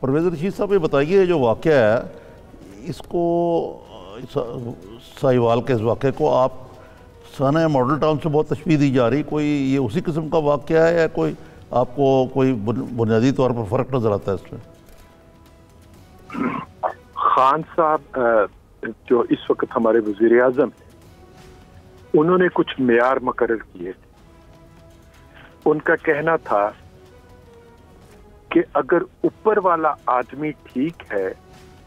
پرویز رشید صاحب یہ بتائیے جو واقعہ ہے اس کو ساہیوال کے اس واقعے کو آپ سانحہ ماڈل ٹاؤن سے بہت تشبیہ دی جا رہی، کوئی یہ اسی قسم کا واقعہ ہے یا کوئی آپ کو کوئی بنیادی طور پر فرق نظر آتا ہے اس میں؟ خان صاحب جو اس وقت ہمارے وزیر اعظم ہیں، انہوں نے کچھ معیار مقرر کیے تھے. ان کا کہنا تھا کہ اگر اوپر والا آدمی ٹھیک ہے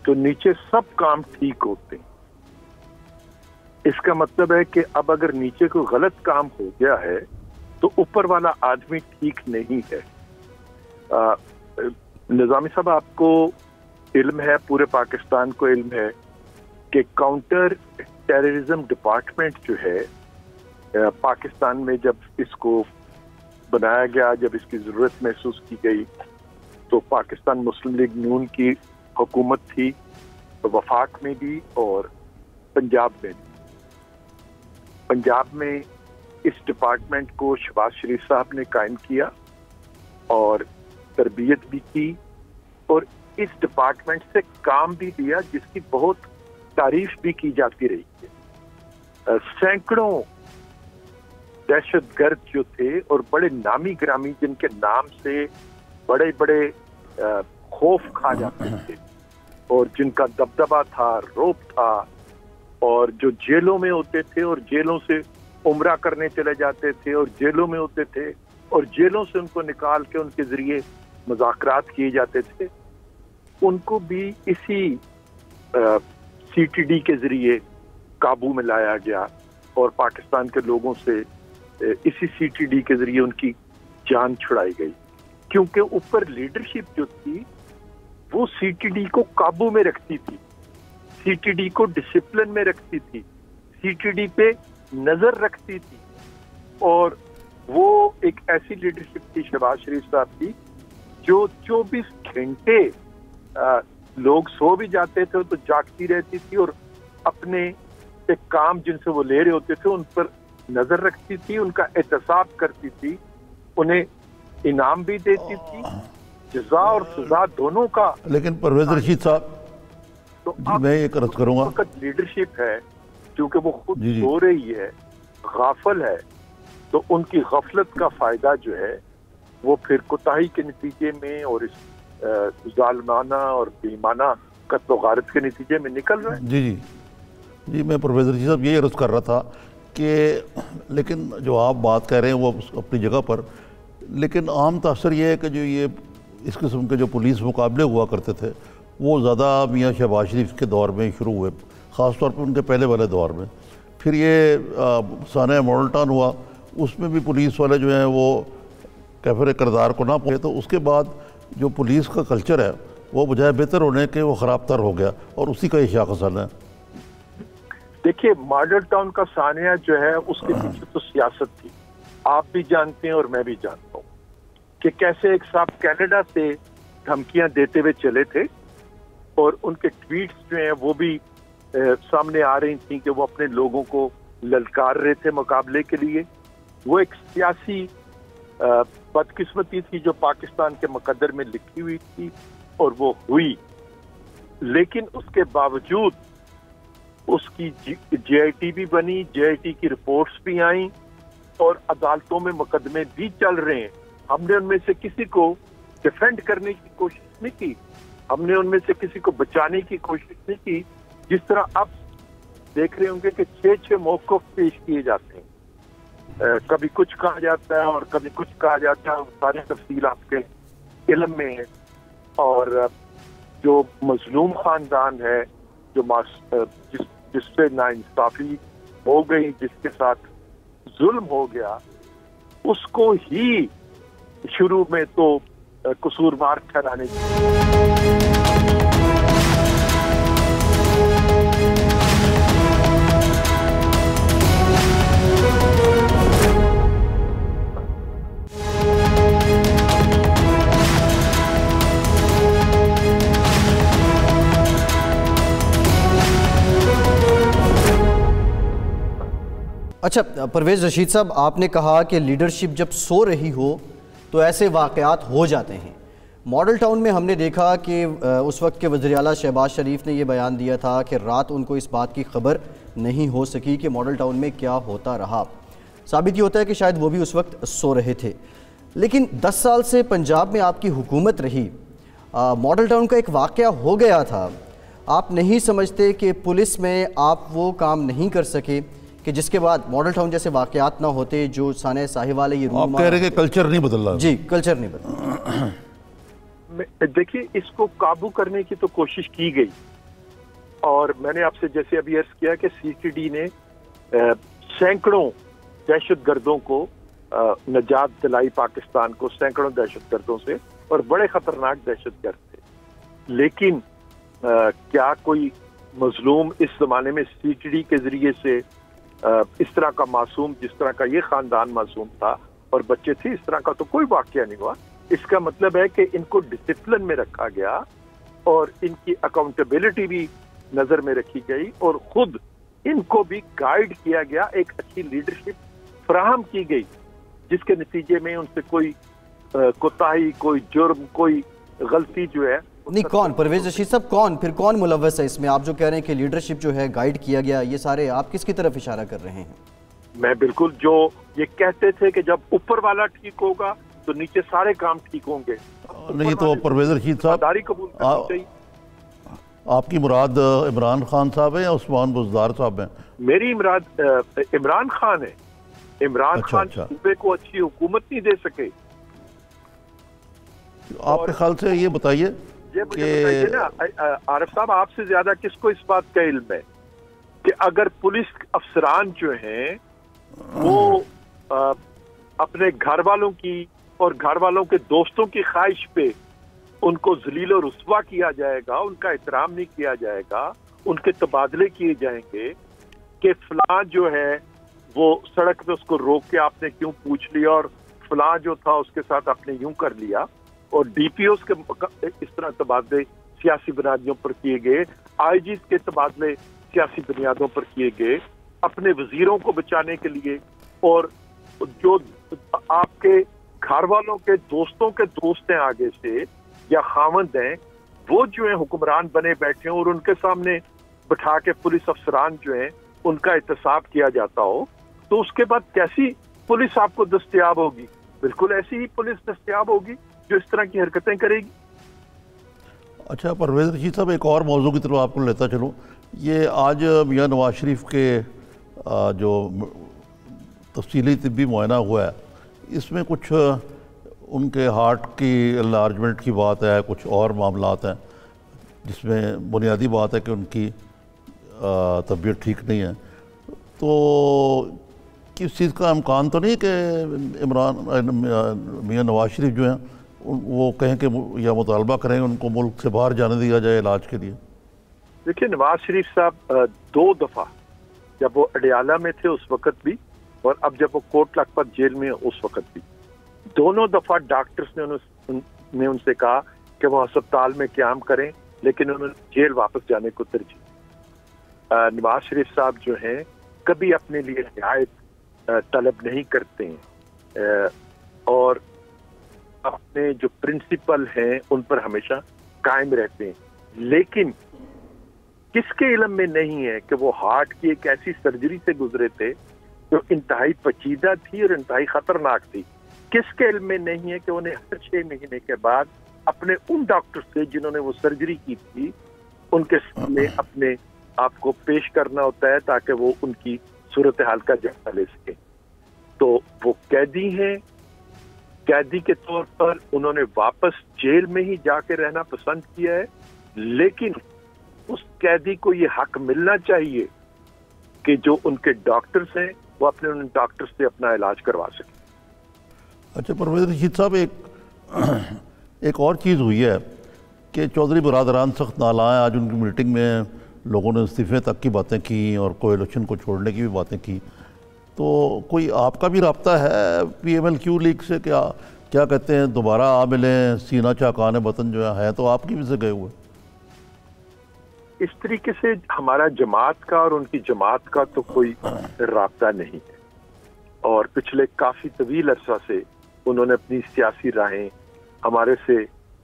تو نیچے سب کام ٹھیک ہوتے ہیں. اس کا مطلب ہے کہ اب اگر نیچے کوئی غلط کام ہو گیا ہے تو اوپر والا آدمی ٹھیک نہیں ہے. نظامی صاحب آپ کو علم ہے، پورے پاکستان کو علم ہے کہ کاؤنٹر ٹیررزم ڈپارٹمنٹ جو ہے پاکستان میں جب اس کو بنایا گیا، جب اس کی ضرورت محسوس کی گئی تو پاکستان مسلم لیگ نون کی حکومت تھی، وفاق میں بھی اور پنجاب میں بھی. پنجاب میں اس ڈپارٹمنٹ کو شہباز شریف صاحب نے قائم کیا اور تربیت بھی کی اور اس ڈپارٹمنٹ سے کام بھی دیا جس کی بہت تعریف بھی کی جاتی رہی ہے. سینکڑوں دہشت گرد جو تھے اور بڑے نامی گرامی جن کے نام سے بڑے بڑے خوف کھا جاتے تھے اور جن کا دبدبہ تھا، روب تھا، اور جو جیلوں میں ہوتے تھے اور جیلوں سے عمرہ کرنے چلے جاتے تھے اور جیلوں میں ہوتے تھے اور جیلوں سے ان کو نکال کے ان کے ذریعے مذاکرات کیے جاتے تھے، ان کو بھی اسی سی ٹی ڈی کے ذریعے قابو میں لایا گیا اور پاکستان کے لوگوں سے اسی سی ٹی ڈی کے ذریعے ان کی جان چھڑائی گئی. کیونکہ اوپر لیڈرشپ جو تھی وہ سی ٹی ڈی کو قابو میں رکھتی تھی، سی ٹی ڈی کو ڈسپلن میں رکھتی تھی، سی ٹی ڈی پہ نظر رکھتی تھی. اور وہ ایک ایسی لیڈرشپ تھی شہباز شریف صاحب کی جو 24 گھنٹے لوگ سو بھی جاتے تھے تو جاگتی رہتی تھی اور اپنے کام جن سے وہ لے رہے ہوتے تھے ان پر نظر رکھتی تھی، ان کا احتساب کرتی تھی، انہیں انعام بھی دیتی تھی، جزا اور سزا دونوں کا. لیکن پرویز رشید صاحب تو میں یہ عرض کروں گا، وقت لیڈرشپ ہے کیونکہ وہ خود سو رہی ہے، غافل ہے، تو ان کی غفلت کا فائدہ جو ہے وہ پھر کوتاہی کے نتیجے میں اور اس ظالمانہ اور بےایمانہ قتل و غارت کے نتیجے میں نکل رہے ہیں. جی میں پرویز رشید صاحب یہی عرض کر رہا تھا کہ لیکن جو آپ بات کہہ رہے ہیں وہ اپنی جگہ پر، لیکن عام تاثر یہ ہے کہ جو یہ اس قسم کے جو پولیس مقابلے ہوا کرتے تھے وہ زیادہ میاں شہباز شریف کے دور میں شروع ہوئے، خاص طور پر ان کے پہلے والے دور میں. پھر یہ سانحہ ماڈل ٹاؤن ہوا، اس میں بھی پولیس والے جو ہیں وہ کیفر کردار کو نہ پہنچے، تو اس کے بعد جو پولیس کا کلچر ہے وہ بجائے بہتر ہونے کے وہ خراب تر ہو گیا اور اسی کا یہ شاخ اصل ہے. دیکھیے ماڈل ٹاؤن کا سانحہ جو ہے اس کے پیچھے تو سیاست تھی، آپ بھی جانتے ہیں اور میں بھی جانتا ہوں کہ کیسے ایک صاحب کینیڈا سے دھمکیاں دیتے ہوئے چلے تھے اور ان کے ٹویٹس جو ہیں وہ بھی سامنے آ رہی تھیں کہ وہ اپنے لوگوں کو للکار رہے تھے مقابلے کے لیے. وہ ایک سیاسی بدقسمتی تھی جو پاکستان کے مقدر میں لکھی ہوئی تھی اور وہ ہوئی، لیکن اس کے باوجود اس کی جے آئی ٹی بھی بنی، جے آئی ٹی کی رپورٹس بھی آئیں اور عدالتوں میں مقدمے بھی چل رہے ہیں. ہم نے ان میں سے کسی کو ڈیفینڈ کرنے کی کوشش نہیں کی، ہم نے ان میں سے کسی کو بچانے کی کوشش نہیں کی. جس طرح آپ دیکھ رہے ہوں گے کہ 6 موقف پیش کیے جاتے ہیں، کبھی کچھ کہا جاتا ہے اور کبھی کچھ کہا جاتا ہے، ساری تفصیل آپ کے علم میں ہے. اور جو مظلوم خاندان ہے، جو جس سے ناانصافی ہو گئی، جس کے ساتھ ظلم ہو گیا، اس کو ہی شروع میں تو قصوروار ٹھہرانے کی. اچھا پرویز رشید صاحب، آپ نے کہا کہ لیڈرشپ جب سو رہی ہو تو ایسے واقعات ہو جاتے ہیں. ماڈل ٹاؤن میں ہم نے دیکھا کہ اس وقت کے وزیر اعلیٰ شہباز شریف نے یہ بیان دیا تھا کہ رات ان کو اس بات کی خبر نہیں ہو سکی کہ ماڈل ٹاؤن میں کیا ہوتا رہا. ثابت یہ ہوتا ہے کہ شاید وہ بھی اس وقت سو رہے تھے. لیکن 10 سال سے پنجاب میں آپ کی حکومت رہی, ماڈل ٹاؤن کا ایک واقعہ ہو گیا تھا, آپ نہیں سمجھتے کہ پولیس میں آپ وہ کام نہیں کر سکے کہ جس کے بعد ماڈل ٹاؤن جیسے واقعات نہ ہوتے جو سانحہ ساہیوال ہے یہ آپ کہہ رہے ہیں کہ کلچر نہیں بدل رہا؟ جی, کلچر نہیں بدل. دیکھیے, اس کو قابو کرنے کی تو کوشش کی گئی, اور میں نے آپ سے جیسے ابھی عرض کیا کہ سی ٹی ڈی نے سینکڑوں دہشت گردوں کو نجات دلائی, پاکستان کو سینکڑوں دہشت گردوں سے, اور بڑے خطرناک دہشت گرد تھے. لیکن کیا کوئی مظلوم اس زمانے میں سی ٹی ڈی کے ذریعے سے اس طرح کا معصوم, جس طرح کا یہ خاندان معصوم تھا اور بچے تھے, اس طرح کا تو کوئی واقعہ نہیں ہوا. اس کا مطلب ہے کہ ان کو ڈسپلن میں رکھا گیا اور ان کی اکاؤنٹیبلٹی بھی نظر میں رکھی گئی, اور خود ان کو بھی گائیڈ کیا گیا, ایک اچھی لیڈرشپ فراہم کی گئی, جس کے نتیجے میں ان سے کوئی کوتاہی, کوئی جرم, کوئی غلطی جو ہے نہیں. کون پرویز رشید صاحب, پھر کون ملوث ہے اس میں؟ آپ جو کہہ رہے ہیں کہ لیڈرشپ جو ہے گائیڈ کیا گیا, یہ سارے آپ کس کی طرف اشارہ کر رہے ہیں؟ میں بالکل, جو یہ کہتے تھے کہ جب اوپر والا ٹھیک ہوگا تو نیچے سارے کام ٹھیک ہوں گے. نہیں تو پرویز رشید صاحب, قبول کرنی چاہیے. آپ کی مراد عمران خان صاحب ہیں یا عثمان بزدار صاحب ہیں؟ میری مراد عمران خان ہے. عمران خان صوبے کو اچھی حکومت نہیں دے سکے. آپ کے خیال سے یہ بتائیے کہ عارف صاحب, آپ سے زیادہ کس کو اس بات کا علم ہے کہ اگر پولیس افسران جو ہیں وہ اپنے گھر والوں کی اور گھر والوں کے دوستوں کی خواہش پہ ان کو ذلیل و رسوا کیا جائے گا, ان کا احترام نہیں کیا جائے گا, ان کے تبادلے کیے جائیں گے کہ فلاں جو ہے وہ سڑک پہ اس کو روک کے آپ نے کیوں پوچھ لیا, اور فلاں جو تھا اس کے ساتھ آپ نے یوں کر لیا, اور ڈی پی اوز کے اس طرح تبادلے سیاسی بنیادوں پر کیے گئے, آئی جیز کے تبادلے سیاسی بنیادوں پر کیے گئے, اپنے وزیروں کو بچانے کے لیے, اور جو آپ کے گھر والوں کے دوستوں کے دوست ہیں آگے سے یا خاوند ہیں, وہ جو ہیں حکمران بنے بیٹھے ہیں, اور ان کے سامنے بٹھا کے پولیس افسران جو ہیں ان کا احتساب کیا جاتا ہو, تو اس کے بعد کیسی پولیس آپ کو دستیاب ہوگی؟ بالکل ایسی ہی پولیس دستیاب ہوگی جو اس طرح کی حرکتیں کرے گی. اچھا پرویز رشید صاحب, ایک اور موضوع کی طرف آپ کو لیتا چلوں. یہ آج میاں نواز شریف کے جو تفصیلی طبی معائنہ ہوا ہے, اس میں کچھ ان کے ہارٹ کی انلارجمنٹ کی بات ہے, کچھ اور معاملات ہیں جس میں بنیادی بات ہے کہ ان کی طبیعت ٹھیک نہیں ہے. تو کس چیز کا امکان تو نہیں کہ میاں نواز شریف جو ہیں وہ کہیں کہ یا مطالبہ کریں ان کو ملک سے باہر جانے دیا جائے علاج کے لیے؟ دیکھیں, نواز شریف صاحب 2 دفعہ جب وہ اڈیالہ میں تھے اس وقت بھی, اور اب جب وہ کوٹ لکھپت جیل میں اس وقت بھی, دونوں دفعہ ڈاکٹرز نے ان سے کہا کہ وہ ہسپتال میں قیام کریں, لیکن انہوں نے جیل واپس جانے کو ترجیح. نواز شریف صاحب جو ہیں کبھی اپنے لیے رعایت طلب نہیں کرتے ہیں, اور اپنے جو پرنسپل ہیں ان پر ہمیشہ قائم رہتے ہیں. لیکن کس کے علم میں نہیں ہے کہ وہ ہارٹ کی ایک ایسی سرجری سے گزرے تھے جو انتہائی پیچیدہ تھی اور انتہائی خطرناک تھی. کس کے علم میں نہیں ہے کہ انہیں ہر 6 مہینے کے بعد اپنے ان ڈاکٹر سے جنہوں نے وہ سرجری کی تھی ان کے سامنے اپنے آپ کو پیش کرنا ہوتا ہے تاکہ وہ ان کی صورتحال کا جائزہ لے سکیں. تو وہ قیدی ہیں, قیدی کے طور پر انہوں نے واپس جیل میں ہی جا کے رہنا پسند کیا ہے, لیکن اس قیدی کو یہ حق ملنا چاہیے کہ جو ان کے ڈاکٹرز ہیں وہ اپنے ان ڈاکٹرز سے اپنا علاج کروا سکیں. اچھا پرویز رشید صاحب, ایک اور چیز ہوئی ہے کہ چودھری برادران سخت نالاں ہیں. آج ان کی میٹنگ میں لوگوں نے استعفے تک کی باتیں کی اور کولیشن کو چھوڑنے کی بھی باتیں کی. تو کوئی آپ کا بھی رابطہ ہے P M L Q league سے, کیا کہتے ہیں دوبارہ آ ملیں, سینہ چاکان وطن جو ہے تو آپ کی بھی سے گئے ہوئے؟ اس طریقے سے ہمارا جماعت کا اور ان کی جماعت کا تو کوئی رابطہ نہیں ہے, اور پچھلے کافی طویل عرصہ سے انہوں نے اپنی سیاسی راہیں ہمارے سے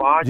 5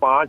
5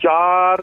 4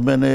MNA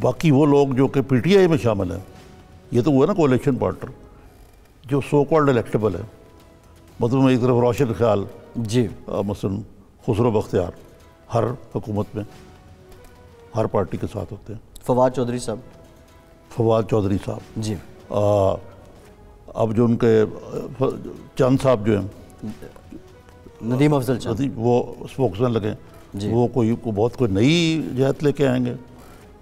باقی وہ لوگ جو کہ پی ٹی آئی میں شامل ہیں، یہ تو وہ ہے نا کولیشن پارٹنر جو سو کالڈ الیکٹیبل ہے، مطلب ایک طرف روشن خیال جی مثلا خسرو بختیار ہر حکومت میں ہر پارٹی کے ساتھ ہوتے ہیں، فواد چودھری صاحب، فواد چودھری صاحب جی اب جو ان کے چند صاحب جو ہیں ندیم افضل چند، وہ اسپوکسمین لگے، جی وہ بہت کوئی نئی جہت لے کے آئیں گے.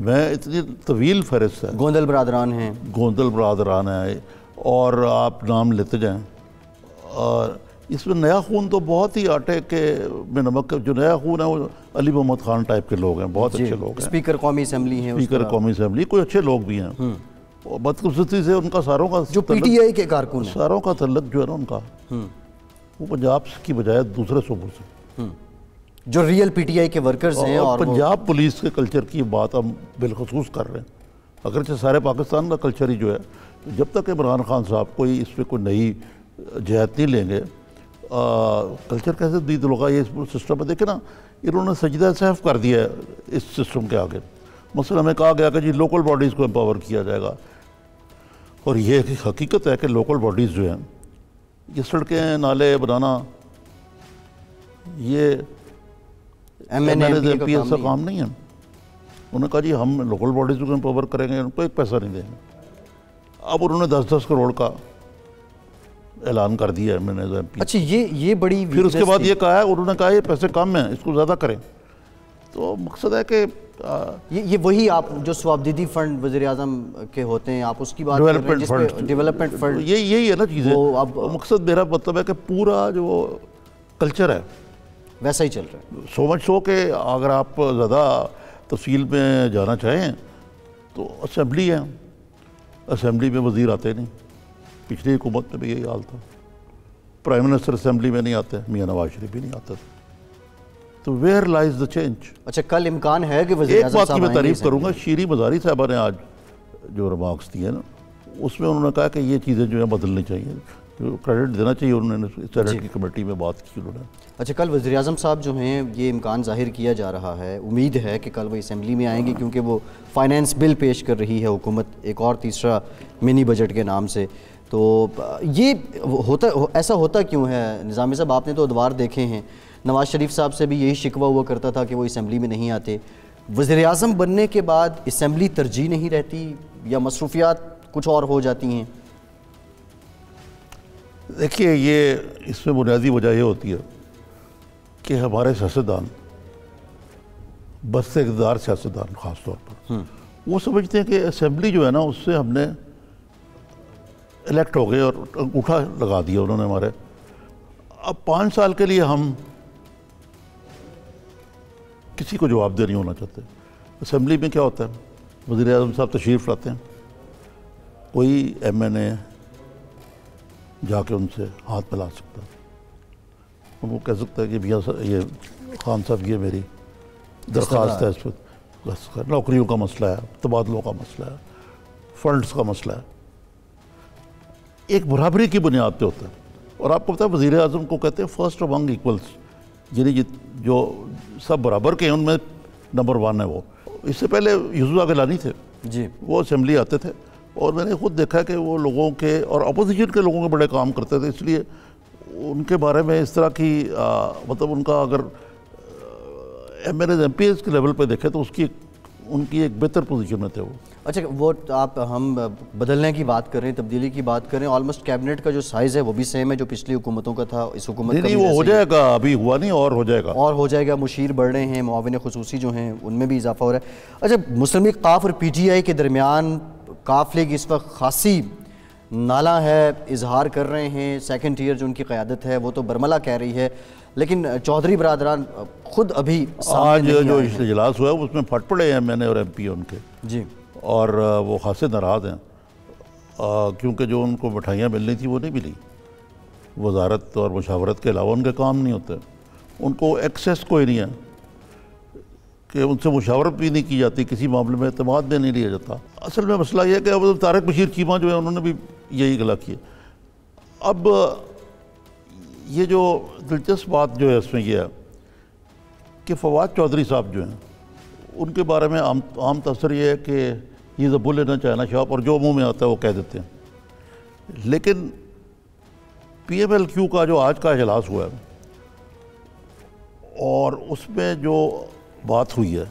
میں اتنی طویل فہرست ہے، گوندل برادران ہیں، گوندل برادران ہے، اور آپ نام لیتے جائیں. اور اس میں نیا خون تو بہت ہی آٹے کے میں نمک، جو نیا خون ہے وہ علی محمد خان ٹائپ کے لوگ ہیں، بہت اچھے لوگ ہیں، اسپیکر قومی اسمبلی ہیں، اسپیکر قومی اسمبلی، کوئی اچھے لوگ بھی ہیں. اور بدقسمتی سے ان کا ساروں کا جو پی ٹی آئی کے کارکن ہیں، ساروں کا تعلق جو ہے نا ان کا وہ پنجاب کی بجائے دوسرے صوبوں سے، جو ریئل پی ٹی آئی کے ورکرز ہیں. اور پنجاب پولیس کے کلچر کی بات ہم بالخصوص کر رہے ہیں، اگرچہ سارے پاکستان کا کلچر ہی جو ہے، جب تک عمران خان صاحب کوئی اس پہ کوئی نئی جہت نہیں لیں گے، کلچر کیسے دید ہوگا. یہ سسٹم میں دیکھیں نا، انہوں نے سجدہ صحف کر دیا ہے اس سسٹم کے آگے. مثلا ہمیں کہا گیا کہ جی لوکل باڈیز کو امپاور کیا جائے گا، اور یہ حقیقت ہے کہ لوکل باڈیز جو ہیں، یہ سڑکیں نالے بنانا، یہ M N M P S کا کام نہیں ہے. انہوں نے کہا جی ہم لوکل باڈیز کو امپاور کریں گے، ان کو ایک پیسہ نہیں دیں گے. اب انہوں نے 10-10 کروڑ کا اعلان کر دیا ہے ایم پی. اچھا یہ بڑی پھر اس کے بعد یہ کہا ہے، انہوں نے کہا یہ پیسے کم ہیں، اس کو زیادہ کریں. تو مقصد ہے کہ یہ وہی آپ جو سوابدیدی فنڈ وزیر اعظم کے ہوتے ہیں، آپ اس کی بات کر رہے ہیں، جس پہ ڈیولپمنٹ فنڈ، یہی ہے نا چیزیں. مقصد میرا مطلب ہے کہ پورا جو کلچر ہے ویسا ہی چل رہا ہے. سو مچ سو کہ اگر آپ زیادہ تفصیل میں جانا چاہیں تو اسمبلی ہے، اسمبلی میں وزیر آتے نہیں. پچھلی حکومت میں بھی یہی حال تھا، پرائم منسٹر اسمبلی میں نہیں آتے، میاں نواز شریف بھی نہیں آتا تھا. تو ویئر لائز دا چینج. اچھا کل امکان ہے کہ وزیر ایک اعظم بات کی صاحب میں تعریف کروں گا، شیریں مزاری صاحبہ نے آج جو ریمارکس دیے نا، اس میں انہوں نے کہا کہ یہ چیزیں جو ہیں بدلنی چاہیے، کریڈٹ دینا چاہیے. انہوں نے سینیٹ کی کمیٹی میں بات کی انہوں نے. اچھا کل وزیر اعظم صاحب جو ہیں، یہ امکان ظاہر کیا جا رہا ہے، امید ہے کہ کل وہ اسمبلی میں آئیں گے، کیونکہ وہ فائنینس بل پیش کر رہی ہے حکومت، ایک اور تیسرا منی بجٹ کے نام سے. تو یہ ایسا ہوتا کیوں ہے نظامی صاحب؟ آپ نے تو ادوار دیکھے ہیں، نواز شریف صاحب سے بھی یہی شکوہ ہوا کرتا تھا کہ وہ اسمبلی میں نہیں آتے. وزیر اعظم بننے کے بعد اسمبلی ترجیح نہیں رہتی، یا مصروفیات کچھ اور ہو جاتی ہیں؟ دیکھیے، یہ اس میں بنیادی وجہ یہ ہوتی ہے کہ ہمارے سیاستدان، برسر اقتدار سیاستدان خاص طور پر، وہ سمجھتے ہیں کہ اسمبلی جو ہے نا، اس سے ہم نے الیکٹ ہو گئے اور انگوٹھا لگا دیا انہوں نے ہمارے. اب 5 سال کے لیے ہم کسی کو جواب دہ نہیں ہونا چاہتے. اسمبلی میں کیا ہوتا ہے، وزیر اعظم صاحب تشریف لاتے ہیں، کوئی ایم این اے جا کے ان سے ہاتھ ملا سکتا ہے، ان کو کہہ سکتا ہے کہ یہ خان صاحب یہ میری درخواست ہے، اس پہ بس نوکریوں کا مسئلہ ہے، تبادلوں کا مسئلہ ہے، فنڈز کا مسئلہ ہے. ایک برابری کی بنیاد پہ ہوتا ہے. اور آپ کو پتہ ہے وزیر اعظم کو کہتے ہیں فرسٹ امنگ ایکولس، یعنی جو سب برابر کے ہیں ان میں نمبر 1 ہے وہ. اس سے پہلے یوسف گیلانی تھے جی، وہ اسمبلی آتے تھے، اور میں نے خود دیکھا کہ وہ لوگوں کے اور اپوزیشن کے لوگوں کے بڑے کام کرتے تھے. اس لیے ان کے بارے میں اس طرح کی مطلب ان کا اگر M N A's M P S کے لیول پہ دیکھیں تو ان کی ایک بہتر پوزیشن میں تھے وہ. اچھا وہ آپ ہم بدلنے کی بات کر رہے ہیں، تبدیلی کی بات کر رہے ہیں، آلموسٹ کیبنٹ کا جو سائز ہے وہ بھی سیم ہے جو پچھلی حکومتوں کا تھا، اس حکومت کا نہیں وہ ہو جائے گا، ابھی ہوا نہیں، اور ہو جائے گا. مشیر بڑھ رہے ہیں، معاون خصوصی جو ہیں ان میں بھی اضافہ ہو رہا ہے. اچھا مسلم لیگ قاف اور پی ٹی آئی کے درمیان قاف لیگ اس وقت خاصی نالا ہے، اظہار کر رہے ہیں. سیکنڈ ٹیئر جو ان کی قیادت ہے وہ تو برملا کہہ رہی ہے، لیکن چودھری برادران خود ابھی آج جو اجلاس ہوا ہے اس میں پھٹ پڑے ہیں میں نے اور ایم پی ان کے جی، اور وہ خاصے ناراض ہیں کیونکہ جو ان کو مٹھائیاں ملنی تھی وہ نہیں ملی. وزارت اور مشاورت کے علاوہ ان کے کام نہیں ہوتے، ان کو ایکسیس کوئی نہیں ہے کہ ان سے مشاورت بھی نہیں کی جاتی، کسی معاملے میں اعتماد بھی نہیں لیا جاتا. اصل میں مسئلہ یہ ہے کہ اب طارق بشیر چیمہ جو ہے انہوں نے بھی یہی گلا کیا. اب یہ جو دلچسپ بات جو ہے اس میں یہ ہے کہ فواد چودھری صاحب جو ہیں ان کے بارے میں عام تاثر یہ ہے کہ یہ زبو لینا چاہنا شاپ اور جو منہ میں آتا ہے وہ کہہ دیتے ہیں. لیکن پی ایم ایل کیو کا جو آج کا اجلاس ہوا ہے اور اس میں جو بات ہوئی ہے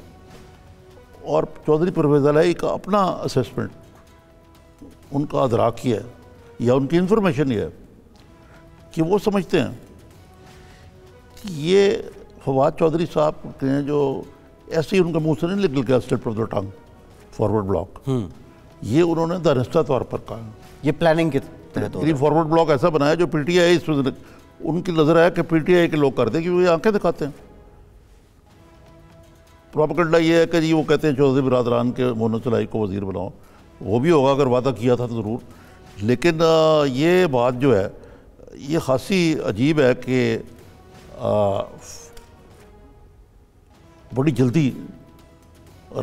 اور چودھری پرویز الہی کا اپنا اسیسمنٹ ان کا ادراک یہ ہے یا ان کی انفارمیشن یہ ہے کہ وہ سمجھتے ہیں کہ یہ فواد چودھری صاحب کے جو ایسے ہی ان کے منہ سے نہیں نکل گیا step of the tongue forward block, یہ انہوں نے دانستہ طور پر کہا. یہ پلاننگ کے تحت فارورڈ بلاک ایسا بنایا جو پی ٹی آئی اس میں ان کی نظر ہے کہ پی ٹی آئی کے لوگ کرتے ہیں کہ وہ یہ آنکھیں دکھاتے ہیں. پروپیگنڈا یہ ہے کہ جی وہ کہتے ہیں چودھری برادران کے مونس الہی کو وزیر بناؤ. وہ بھی ہوگا اگر وعدہ کیا تھا تو ضرور, لیکن یہ بات جو ہے یہ خاصی عجیب ہے کہ بڑی جلدی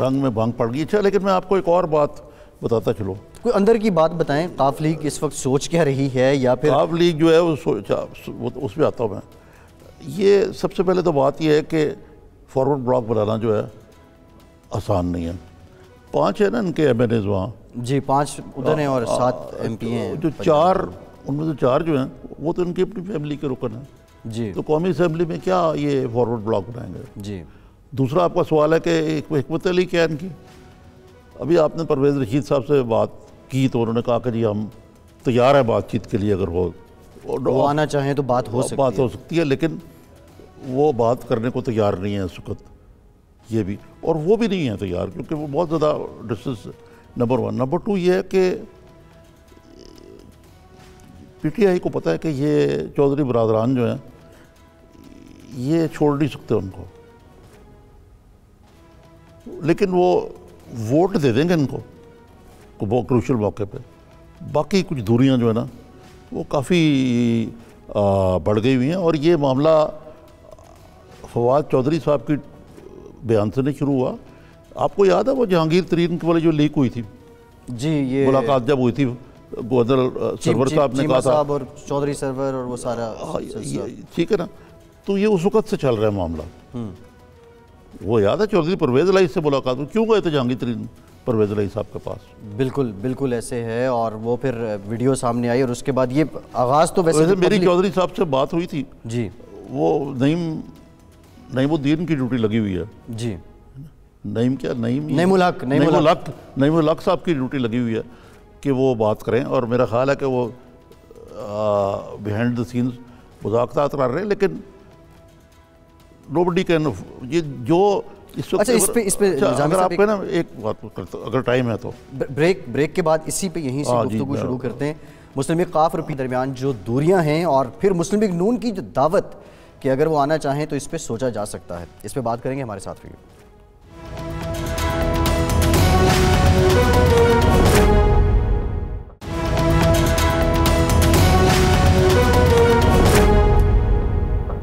رنگ میں بھانگ پڑ گئی. اچھا, لیکن میں آپ کو ایک اور بات بتاتا چلو. کوئی اندر کی بات بتائیں, قاف لیگ اس وقت سوچ کیا رہی ہے یا پھر قاف لیگ جو ہے وہ اس پہ آتا ہوں میں. یہ سب سے پہلے تو بات یہ ہے کہ فارورڈ بلاک بنانا جو ہے آسان نہیں ہے. 5 ہے نا ان کے ایم این ایز وہاں, جی 5 ادھر ہیں اور 7 ایم پی ہیں. جو 4 ان میں سے 4 جو ہیں وہ تو ان کی اپنی فیملی کے رکن ہیں. جی تو قومی اسمبلی میں کیا یہ فارورڈ بلاک بنائیں گے؟ جی. دوسرا آپ کا سوال ہے کہ حکمت علی کیا ان کی. ابھی آپ نے پرویز رشید صاحب سے بات کی تو انہوں نے کہا کہ جی ہم تیار ہیں بات چیت کے لیے, اگر وہ آنا چاہیں تو بات ہو سکتی ہے, لیکن وہ بات کرنے کو تیار نہیں ہے اس وقت. یہ بھی, اور وہ بھی نہیں ہے تیار کیونکہ وہ بہت زیادہ ڈسٹنس. نمبر 1. نمبر 2 یہ ہے کہ پی ٹی آئی کو پتہ ہے کہ یہ چودھری برادران جو ہیں یہ چھوڑ نہیں سکتے ان کو, لیکن وہ ووٹ دے دیں گے ان کو بہت کروشل موقع پہ. باقی کچھ دوریاں جو ہے نا وہ کافی بڑھ گئی ہوئی ہیں. اور یہ معاملہ فواد چودھری صاحب کی بیان سے نہیں شروع ہوا. آپ کو یاد ہے وہ جہانگیر ترین والی جو لیک ہوئی تھی, جی یہ ملاقات جب ہوئی تھی گورنر سرور صاحب نے کہا تھا اور چودھری سرور اور وہ سارا, ٹھیک ہے نا, تو یہ اس وقت سے چل رہا ہے معاملہ. وہ یاد ہے چودھری پرویز الہی سے ملاقات ہوئی, کیوں گئے تھے جہانگیر ترین پرویز الہی صاحب کے پاس؟ بالکل ایسے ہے, اور وہ پھر ویڈیو سامنے آئی اور اس کے بعد یہ آغاز تو ویسے میری چودھری صاحب سے بات ہوئی تھی. جی وہ نعیم الدین کی ڈیوٹی لگی ہوئی ہے. جی نعیم الحق صاحب کی ڈیوٹی لگی ہوئی ہے کہ وہ بات کریں, اور میرا خیال ہے کہ وہ بیہائنڈ دا سینز مذاکرات کر رہے ہیں. لیکن nobody can یہ جو اس وقت اگر آپ کا نا ایک بات کرتا اگر ٹائم ہے تو بریک کے بعد اسی پہ یہیں سے گفتگو شروع کرتے ہیں. مسلم لیگ قاف اور پی درمیان جو دوریاں ہیں, اور پھر مسلم لیگ نون کی جو دعوت کہ اگر وہ آنا چاہیں تو اس پہ سوچا جا سکتا ہے, اس پہ بات کریں گے. ہمارے ساتھ رہیے.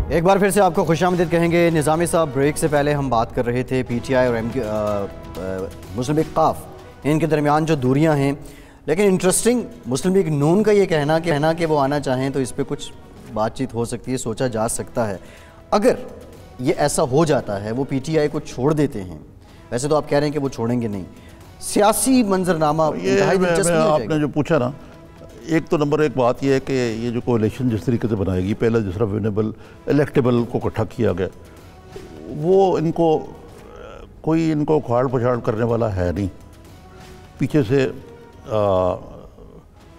ایک بار پھر سے آپ کو خوش آمدید کہیں گے. نظامی صاحب, بریک سے پہلے ہم بات کر رہے تھے پی ٹی آئی اور مسلم لیگ قاف ان کے درمیان جو دوریاں ہیں, لیکن انٹرسٹنگ مسلم لیگ نون کا یہ کہنا کہ وہ آنا چاہیں تو اس پہ کچھ بات چیت ہو سکتی ہے, سوچا جا سکتا ہے. اگر یہ ایسا ہو جاتا ہے, وہ پی ٹی آئی کو چھوڑ دیتے ہیں, ویسے تو آپ کہہ رہے ہیں کہ وہ چھوڑیں گے نہیں, سیاسی منظرنامہ انتہائی دلچسپ ہو جائے گا. آپ نے جو پوچھا نا, ایک تو نمبر ایک بات یہ ہے کہ یہ جو کولیشن جس طریقے سے بنائے گی, پہلے جس طرح وینیبل الیکٹیبل کو اکٹھا کیا گیا, وہ ان کو کوئی ان کو اکھاڑ پچھاڑ کرنے والا ہے نہیں. پیچھے سے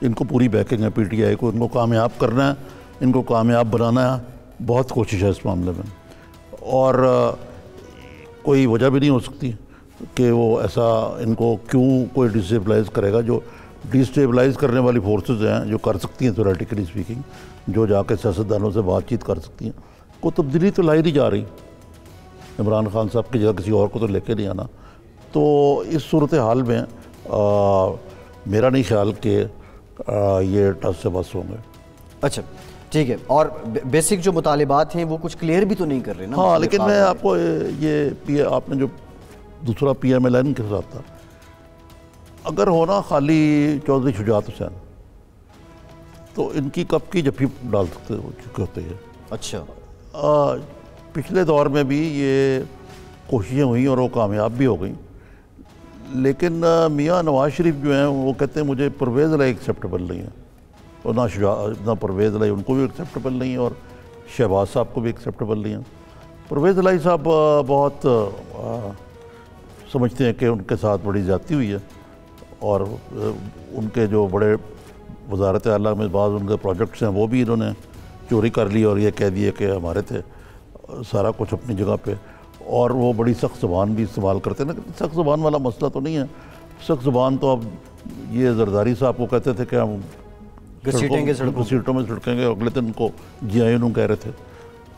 ان کو پوری بیکنگ ہے پی ٹی آئی کو, ان کو کامیاب کرنا ہے, ان کو کامیاب بنانا ہے. بہت کوشش ہے اس معاملے میں, اور کوئی وجہ بھی نہیں ہو سکتی کہ وہ ایسا ان کو کیوں کوئی ڈسٹیبلائز کرے گا. جو ڈسٹیبلائز کرنے والی فورسز ہیں جو کر سکتی ہیں تھیوریٹیکلی اسپیکنگ, جو جا کے سیاستدانوں سے بات چیت کر سکتی ہیں, کو تبدیلی تو لائی نہیں جا رہی. عمران خان صاحب کی جگہ کسی اور کو تو لے کے نہیں آنا. تو اس صورتحال میں میرا نہیں خیال کہ یہ ٹس سے بس ہوں گے. اچھا ٹھیک ہے, اور بیسک جو مطالبات ہیں وہ کچھ کلیئر بھی تو نہیں کر رہے نا. ہاں, لیکن میں آپ کو یہ آپ نے جو دوسرا پی ایم ایل این کے ساتھ تھا, اگر ہونا خالی چودھری شجاعت حسین تو ان کی کب کی جفی ڈال چکے ہوتے ہیں. اچھا, پچھلے دور میں بھی یہ کوششیں ہوئیں اور وہ کامیاب بھی ہو گئیں، لیکن میاں نواز شریف جو ہیں وہ کہتے ہیں مجھے پرویز الہی ایکسیپٹیبل نہیں ہے، اور نہ پرویز الہی ان کو بھی ایکسیپٹیبل نہیں ہے اور شہباز صاحب کو بھی ایکسیپٹیبل نہیں ہے۔ پرویز الہی صاحب بہت سمجھتے ہیں کہ ان کے ساتھ بڑی زیادتی ہوئی ہے، اور ان کے جو بڑے وزارت اعلیٰ میں بعض ان کے پروجیکٹس ہیں وہ بھی انہوں نے چوری کر لی اور یہ کہہ دیے کہ ہمارے تھے، سارا کچھ اپنی جگہ پہ، اور وہ بڑی سخت زبان بھی استعمال کرتے ہیں۔ سخت زبان والا مسئلہ تو نہیں ہے، سخت زبان تو اب یہ زرداری صاحب کو کہتے تھے کہ ہم گھسیٹوں میں سڑکیں گے، اگلے دن ان کو جی آئی کہہ رہے تھے،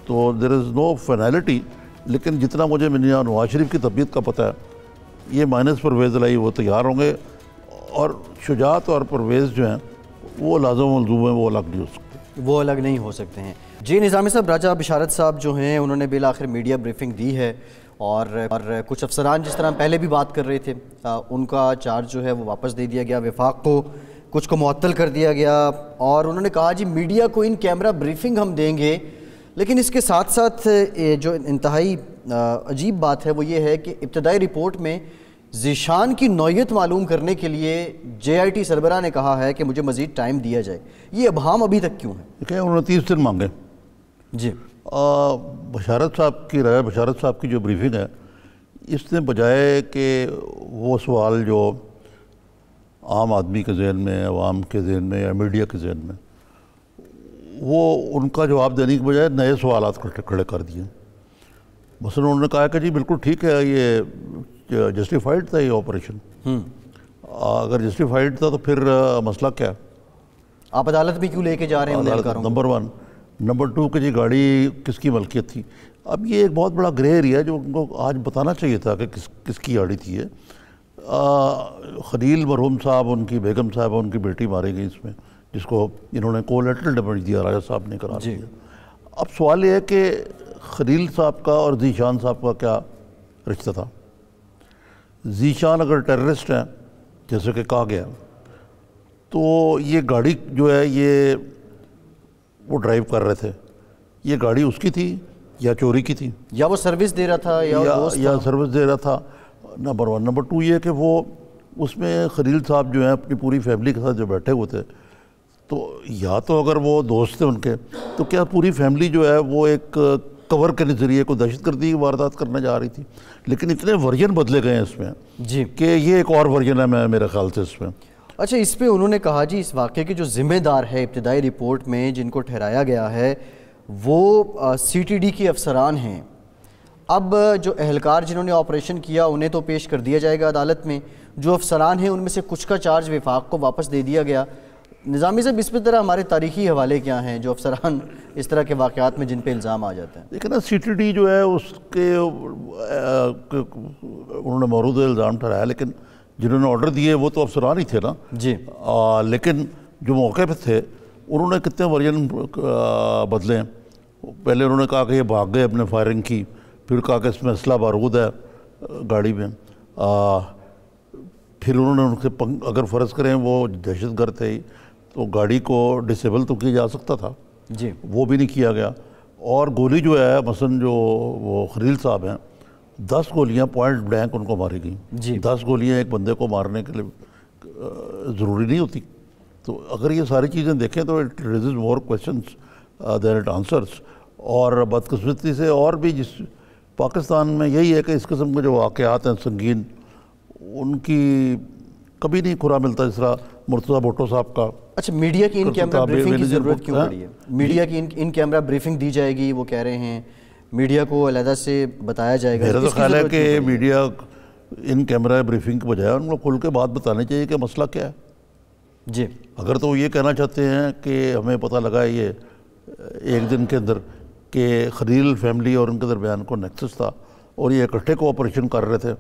تو دیر از نو فائنلٹی۔ لیکن جتنا مجھے میاں نواز شریف کی طبیعت کا پتہ ہے، یہ مائنس پرویز الہی وہ تیار ہوں گے، اور شجاعت اور پرویز جو ہیں وہ لازم و ملزوم ہیں، وہ الگ نہیں ہو سکتے، وہ الگ نہیں ہو سکتے ہیں۔ جی نظامی صاحب، راجہ بشارت صاحب جو ہیں انہوں نے بالآخر میڈیا بریفنگ دی ہے، اور کچھ افسران جس طرح پہلے بھی بات کر رہے تھے ان کا چارج جو ہے وہ واپس دے دیا گیا، وفاق کو کچھ کو معطل کر دیا گیا، اور انہوں نے کہا جی میڈیا کو ان کیمرہ بریفنگ ہم دیں گے، لیکن اس کے ساتھ ساتھ جو انتہائی عجیب بات ہے وہ یہ ہے کہ ابتدائی رپورٹ میں ذیشان کی نوعیت معلوم کرنے کے لیے جے آئی ٹی سربراہ نے کہا ہے کہ مجھے مزید ٹائم دیا جائے، یہ ابہام ابھی تک کیوں ہے؟ دیکھیں انہوں نے 30 دن مانگے۔ جی بشارت صاحب کی رائے، بشارت صاحب کی جو بریفنگ ہے، اس نے بجائے کہ وہ سوال جو عام آدمی کے ذہن میں، عوام کے ذہن میں یا میڈیا کے ذہن میں، وہ ان کا جواب دینے کے بجائے نئے سوالات کھڑے کر دیے۔ مثلا انہوں نے کہا کہ جی بالکل ٹھیک ہے، یہ جسٹیفائڈ تھا یہ آپریشن، اگر جسٹیفائڈ تھا تو پھر مسئلہ کیا ہے؟ آپ عدالت میں کیوں لے کے جا رہے ہیں؟ نمبر 1۔ نمبر 2 کہ جی گاڑی کس کی ملکیت تھی؟ اب یہ ایک بہت بڑا گرے ایریا ہے جو ان کو آج بتانا چاہیے تھا کہ کس کی گاڑی تھی یہ۔ خلیل مرحوم صاحب، ان کی بیگم صاحبہ، ان کی بیٹی ماری گئی اس میں، جس کو انہوں نے کولیٹرل ڈیمیج دیا، راجہ صاحب نے قرار دیا۔ اب سوال یہ ہے کہ خلیل صاحب کا اور ذیشان صاحب کا کیا رشتہ تھا؟ ذیشان اگر ٹیررسٹ ہیں جیسے کہ کہا گیا، تو یہ گاڑی جو ہے یہ وہ ڈرائیو کر رہے تھے، یہ گاڑی اس کی تھی یا چوری کی تھی، یا وہ سروس دے رہا تھا یا سروس دے رہا تھا، نمبر 1۔ نمبر 2 یہ کہ وہ اس میں خلیل صاحب جو ہیں اپنی پوری فیملی کے ساتھ جو بیٹھے ہوئے تھے، تو یا تو اگر وہ دوست تھے ان کے، تو کیا پوری فیملی جو ہے وہ ایک کور کے نظریے کو دہشت گردی کی واردات کرنے جا رہی تھی؟ لیکن اتنے ورژن بدلے گئے ہیں اس میں جی کہ یہ ایک اور ورژن ہے میرے خیال سے اس میں۔ اچھا، اس پہ انہوں نے کہا جی اس واقعے کے جو ذمہ دار ہے ابتدائی رپورٹ میں جن کو ٹھہرایا گیا ہے وہ سی ٹی ڈی کے افسران ہیں۔ اب جو اہلکار جنہوں نے آپریشن کیا انہیں تو پیش کر دیا جائے گا عدالت میں، جو افسران ہیں ان میں سے کچھ کا چارج وفاق کو واپس دے دیا گیا۔ نظامی صاحب، اس پہ طرح ہمارے تاریخی حوالے کیا ہیں جو افسران اس طرح کے واقعات میں جن پہ الزام آ جاتے ہیں؟ لیکن نا سی ٹی ڈی جو ہے اس کے انہوں نے مورود الزام ٹھہرایا، لیکن جنہوں نے آرڈر دیے وہ تو افسران ہی تھے نا جی۔ لیکن جو موقع پہ تھے انہوں نے کتنے ورژن بدلے ہیں۔ پہلے انہوں نے کہا کہ یہ بھاگ گئے، اپنے فائرنگ کی، پھر کہا کہ اس میں اسلحہ بارود ہے گاڑی میں، پھر انہوں نے ان سے اگر فرض کریں وہ دہشت گرد تھے تو گاڑی کو ڈسیبل تو کیا جا سکتا تھا، جی وہ بھی نہیں کیا گیا۔ اور گولی جو ہے مثلا جو وہ خلیل صاحب ہیں، 10 گولیاں پوائنٹ بلینک ان کو ماری گئیں جی۔ 10 گولیاں ایک بندے کو مارنے کے لیے ضروری نہیں ہوتی۔ تو اگر یہ ساری چیزیں دیکھیں تو it raises more questions than it answers. اور بدقسمتی سے اور بھی جس پاکستان میں یہی ہے کہ اس قسم کے جو واقعات ہیں سنگین، ان کی کبھی نہیں کھرا ملتا، جس طرح مرتضیٰ بھٹو صاحب کا۔ اچھا، میڈیا کی ان کیمرہ بریفنگ کی ضرورت کیوں پڑی ہے؟ میڈیا کی ان کیمرہ بریفنگ دی جائے گی، وہ کہہ رہے ہیں میڈیا کو علیحدہ سے بتایا جائے گا۔ میرا تو خیال ہے کہ میڈیا ان کیمرہ بریفنگ کے بجائے ان کو کھل کے بات بتانی چاہیے کہ مسئلہ کیا ہے۔ جی، اگر تو وہ یہ کہنا چاہتے ہیں کہ ہمیں پتہ لگا یہ ایک دن کے اندر کہ خلیل فیملی اور ان کے درمیان کو نیکسس تھا اور یہ اکٹھے کو آپریشن کر رہے تھے،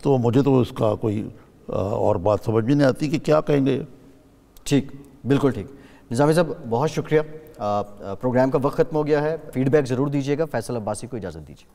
تو مجھے تو اس کا کوئی اور بات سمجھ بھی نہیں آتی کہ کیا کہیں گے۔ ٹھیک، بالکل ٹھیک۔ نظامی صاحب بہت شکریہ، پروگرام کا وقت ختم ہو گیا ہے، فیڈ بیک ضرور دیجیے گا۔ فیصل عباسی کو اجازت دیجیے۔